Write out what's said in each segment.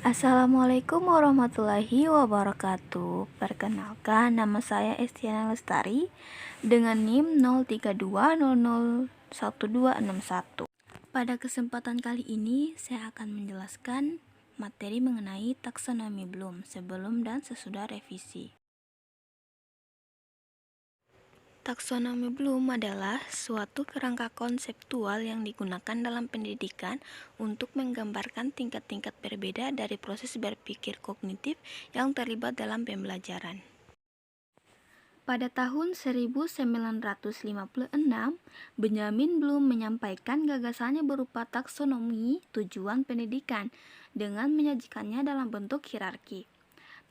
Assalamualaikum warahmatullahi wabarakatuh. Perkenalkan, nama saya Estiana Lestari dengan NIM 0320011261. Pada kesempatan kali ini, saya akan menjelaskan materi mengenai taksonomi Bloom sebelum dan sesudah revisi. Taksonomi Bloom adalah suatu kerangka konseptual yang digunakan dalam pendidikan untuk menggambarkan tingkat-tingkat berbeda dari proses berpikir kognitif yang terlibat dalam pembelajaran. Pada tahun 1956, Benjamin Bloom menyampaikan gagasannya berupa taksonomi tujuan pendidikan dengan menyajikannya dalam bentuk hierarki.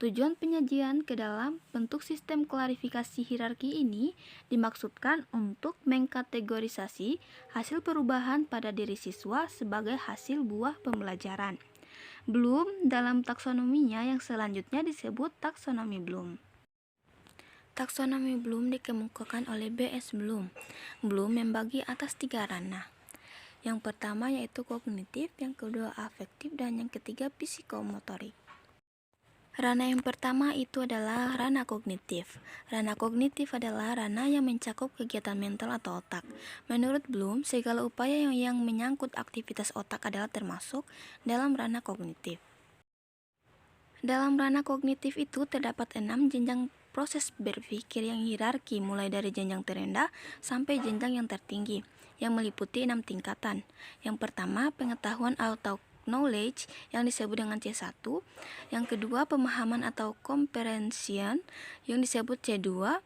Tujuan penyajian ke dalam bentuk sistem klarifikasi hierarki ini dimaksudkan untuk mengkategorisasi hasil perubahan pada diri siswa sebagai hasil buah pembelajaran. Bloom dalam taksonominya yang selanjutnya disebut taksonomi Bloom. Taksonomi Bloom dikemukakan oleh B.S. Bloom. Bloom membagi atas 3 ranah. Yang pertama yaitu kognitif, yang kedua afektif, dan yang ketiga psikomotorik. Ranah yang pertama itu adalah ranah kognitif. Ranah kognitif adalah ranah yang mencakup kegiatan mental atau otak. Menurut Bloom, segala upaya yang menyangkut aktivitas otak adalah termasuk dalam ranah kognitif. Dalam ranah kognitif itu terdapat 6 jenjang proses berpikir yang hierarki, mulai dari jenjang terendah sampai jenjang yang tertinggi, yang meliputi 6 tingkatan. Yang pertama, pengetahuan atau knowledge yang disebut dengan C1, yang kedua pemahaman atau comprehension yang disebut C2,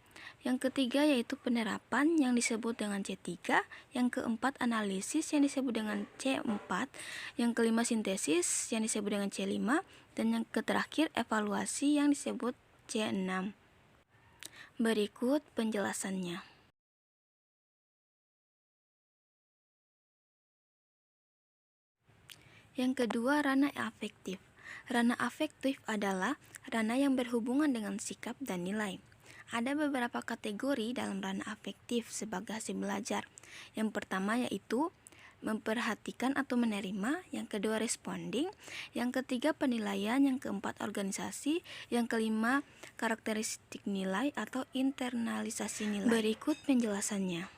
yang ketiga yaitu penerapan yang disebut dengan C3, yang keempat analisis yang disebut dengan C4, yang kelima sintesis yang disebut dengan C5, dan yang terakhir evaluasi yang disebut C6. Berikut penjelasannya. Yang kedua, ranah afektif. Ranah afektif adalah ranah yang berhubungan dengan sikap dan nilai. Ada beberapa kategori dalam ranah afektif sebagai hasil belajar. Yang pertama yaitu memperhatikan atau menerima, yang kedua responding, yang ketiga penilaian, yang keempat organisasi, yang kelima karakteristik nilai atau internalisasi nilai. Berikut penjelasannya.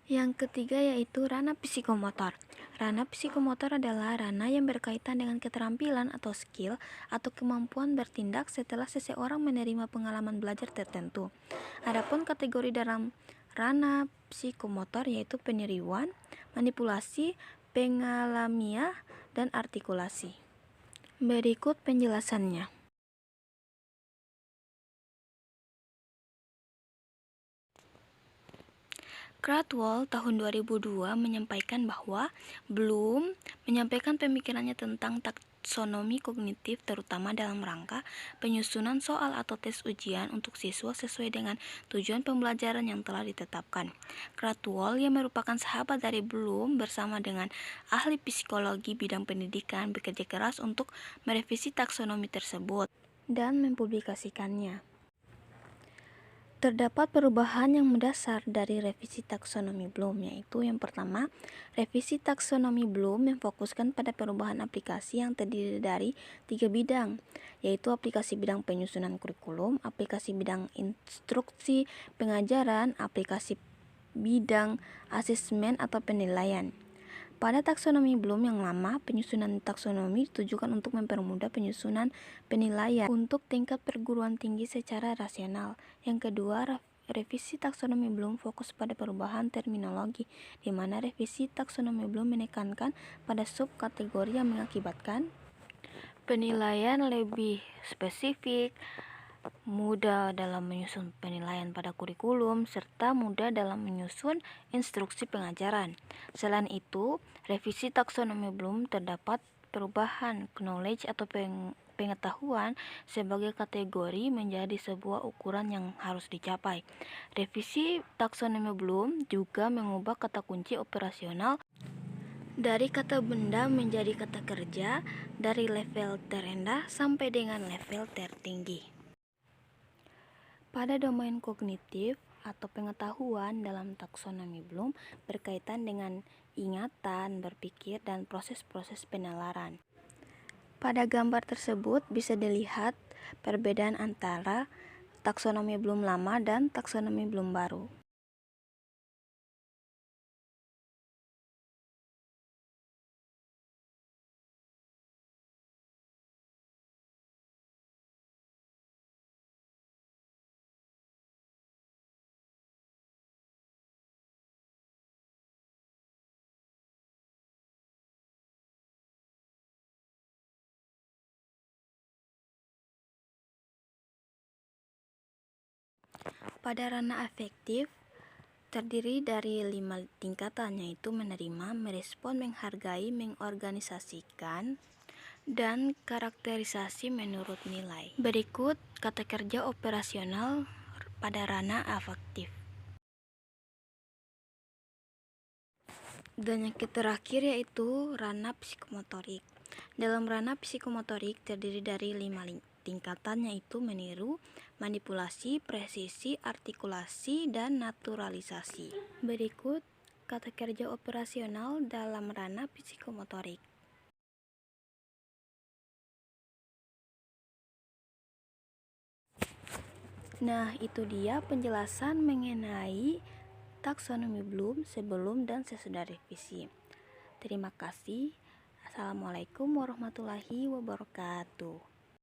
Yang ketiga yaitu ranah psikomotor. Ranah psikomotor adalah ranah yang berkaitan dengan keterampilan atau skill atau kemampuan bertindak setelah seseorang menerima pengalaman belajar tertentu. Adapun kategori dalam ranah psikomotor yaitu peniruan, manipulasi, pengalamiah, dan artikulasi. Berikut penjelasannya. Cradwell tahun 2002 menyampaikan bahwa Bloom menyampaikan pemikirannya tentang taksonomi kognitif terutama dalam rangka penyusunan soal atau tes ujian untuk siswa sesuai dengan tujuan pembelajaran yang telah ditetapkan. Cradwell yang merupakan sahabat dari Bloom bersama dengan ahli psikologi bidang pendidikan bekerja keras untuk merevisi taksonomi tersebut dan mempublikasikannya. Terdapat perubahan yang mendasar dari revisi taksonomi Bloom, yaitu yang pertama, revisi taksonomi Bloom memfokuskan pada perubahan aplikasi yang terdiri dari 3 bidang, yaitu aplikasi bidang penyusunan kurikulum, aplikasi bidang instruksi pengajaran, aplikasi bidang asesmen atau penilaian. Pada taksonomi Bloom yang lama, penyusunan taksonomi ditujukan untuk mempermudah penyusunan penilaian untuk tingkat perguruan tinggi secara rasional. Yang kedua, revisi taksonomi Bloom fokus pada perubahan terminologi, di mana revisi taksonomi Bloom menekankan pada subkategori yang mengakibatkan penilaian lebih spesifik, mudah dalam menyusun penilaian pada kurikulum, serta mudah dalam menyusun instruksi pengajaran. Selain itu, revisi taksonomi Bloom terdapat perubahan knowledge atau pengetahuan sebagai kategori menjadi sebuah ukuran yang harus dicapai. Revisi taksonomi Bloom juga mengubah kata kunci operasional dari kata benda menjadi kata kerja dari level terendah sampai dengan level tertinggi. Pada domain kognitif, atau pengetahuan dalam taksonomi Bloom berkaitan dengan ingatan, berpikir, dan proses-proses penalaran. Pada gambar tersebut bisa dilihat perbedaan antara taksonomi Bloom lama dan taksonomi Bloom baru. Pada ranah afektif, terdiri dari 5 tingkatan, yaitu menerima, merespon, menghargai, mengorganisasikan, dan karakterisasi menurut nilai. Berikut kata kerja operasional pada ranah afektif. Dan yang terakhir yaitu ranah psikomotorik. Dalam ranah psikomotorik terdiri dari 5 tingkatan, yaitu meniru, manipulasi, presisi, artikulasi, dan naturalisasi. Berikut kata kerja operasional dalam ranah psikomotorik. Nah, itu dia penjelasan mengenai taksonomi Bloom sebelum dan sesudah revisi. Terima kasih. Assalamualaikum warahmatullahi wabarakatuh.